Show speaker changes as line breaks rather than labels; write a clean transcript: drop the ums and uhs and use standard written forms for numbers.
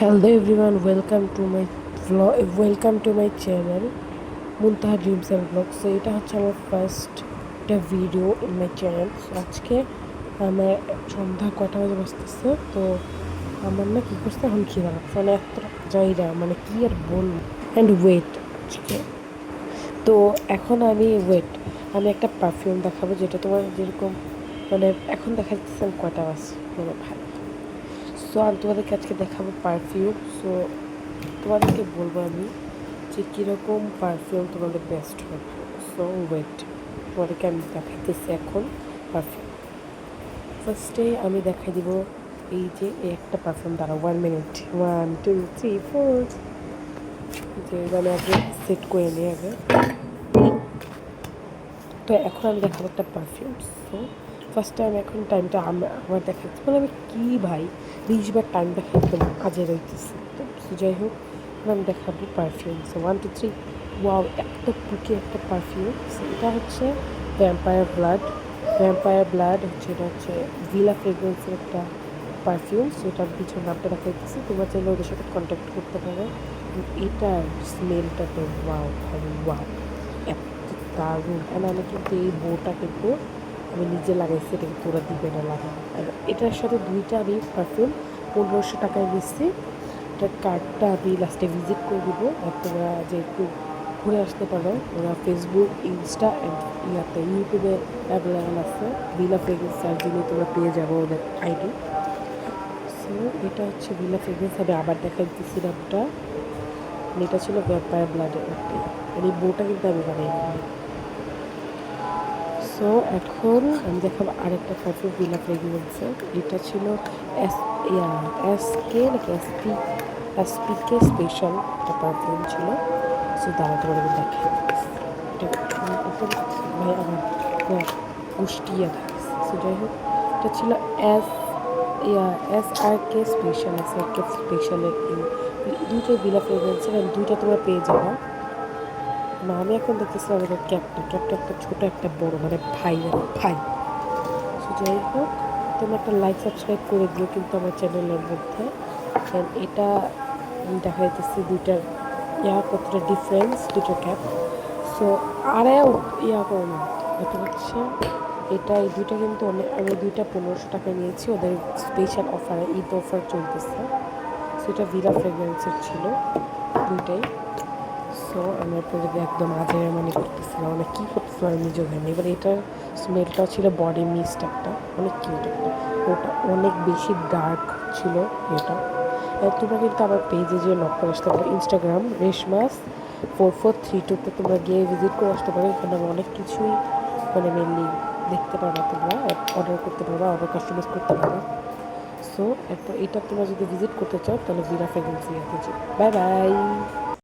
Hello everyone, welcome to my channel Muntaha Dreams and Vlogs. So এটা হচ্ছে আমার first একটা ভিডিও ইন মাই চ্যানেল। আজকে আমার সন্ধ্যা কটা বাজে বসতেছে, তো আমার না কী করছে এখন খিদা লাগছে, মানে এত যাইরা মানে কি আর বলবো। অ্যান্ড ওয়েট, আজকে তো এখন আমি একটা পারফিউম দেখাবো, যেটা তোমার যেরকম মানে এখন দেখা যাচ্ছে কয়টা বাজে মানে ভাই। সো আমি তোমাদেরকে আজকে দেখাবো পারফিউম। সো তোমাদেরকে বলবো আমি যে কীরকম পারফিউম তোমাদের বেস্ট হবে। সো ওয়েট, তোমাদেরকে আমি দেখাইতেছি এখন পারফিউম। ফার্স্টে আমি দেখাই দিব এই যে একটা পারফিউম, দ্বারা 1 মিনিট 1 2 3 4 যে মানে আগে সেট করে নিই আগে। তো এখন আমি দেখাবো একটা পারফিউম। সো ফার্স্টে আমি এখন টাইমটা আমার দেখাচ্ছি, মানে আমি কী ভাই 20 বার টাইম দেখাইতে আজে রইতেছি। তো যাই হোক, আমি দেখাবো পারফিউম। সো 1 2 3, ওয়াও, এত টুকি একটা পারফিউম। সো এটা হচ্ছে ভ্যাম্পায়ার ব্লাড হচ্ছে, এটা হচ্ছে ভিলা ফ্রেগ্রেন্সের একটা পারফিউম। সো এটার পিছনে নামটা দেখাইতেছি, তোমরা চাইলে ওদের সাথে কন্ট্যাক্ট করতে পারো। এটার স্মেলটা তো ওয়াও ভাই, ওয়াও, এত দারুণ। অ্যান্ড আমি কিন্তু এই বউটা কিন্তু আমি নিজে লাগাইছি, এটা কিন্তু ওরা দিবে না লাগানো। আর এটার সাথে দুইটা আমি পারফিউম 1500 টাকায় নিচ্ছি। এটার কার্ডটা আমি লাস্টে ভিজিট করে দেবো, আর তোমরা যে একটু ঘুরে আসতে পারো। ওরা ফেসবুক, ইনস্টা অ্যান্ড ইউটিউবে অ্যাভেলেবেল আছে। ভিলা ফ্রেগ্রেন্স সার্চ দিলে তোমরা পেয়ে যাবো ওদের আইডি। সো এটা হচ্ছে ভিলা ফ্রেগ্রেন্স। আমি আবার দেখাই দিচ্ছি নামটা। এটা ছিল ভ্যাম্পায়ার ব্লাডের একটি, মানে এই বউটা কিন্তু আমি বানাইনি। সো এখন আমি দেখাবো আরেকটা পারফিউম ভিলা ফ্রেগ্রেন্সের। এটা ছিল এসকে নাকি এসপিকে স্পেশাল একটা পারফিউম ছিল। সো দাঁড়া তোমাদের দেখে ভাই আমার কুষ্টিয়া থাকছে। সো যাই হোক, এটা ছিল এসআরকে স্পেশালের এই দুইটাই ভিলা ফ্রেগ্রেন্সের, আর দুইটা তোমরা পেয়ে যাবে না। আমি এখন দেখতেছিলাম আমাদের ক্যাপটা একটা ছোট একটা বড়, মানে ভাই ভাই। সো যাই হোক, তোমরা একটা লাইক সাবস্ক্রাইব করে দিও কিন্তু আমার চ্যানেলের মধ্যে। কারণ এটা দেখা যাইতেছে দুইটার কতটা ডিফারেন্স, দুটো ক্যাপ। সো আরেও করো না, এটা হচ্ছে এটা এই দুইটা কিন্তু আমি দুইটা 1500 টাকায় নিয়েছি, ওদের স্পেশাল অফারে, ঈদ অফার চলতেছে। সো এটা ভিলা ফ্রেগ্রেন্সের ছিল দুইটাই। সো আমি আপনাদেরকে একদম আজের মানে করতেছিলাম, মানে কী করতেছিলাম আমি নিজেও জানি। এবার এটার স্মেলটা ছিল বডি মিস্ট একটা, অনেক কিউট একটা। ওটা অনেক বেশি ডার্ক ছিল এটা। তোমরা কিন্তু আমার পেজে যে নক করে আসতে পারো, ইনস্টাগ্রাম রেশমাস4432তে তোমরা গিয়ে ভিজিট করে আসতে পারো। এখানে আমি অনেক কিছুই মানে মেনলি দেখতে পারো, তোমরা অর্ডার করতে পারো, অর্ডার কাস্টমাইজ করতে পারো। সো এরপর এটা তোমরা যদি ভিজিট করতে চাও তাহলে ভিলা ফ্রেগ্রেন্সি আছে। Bye bye.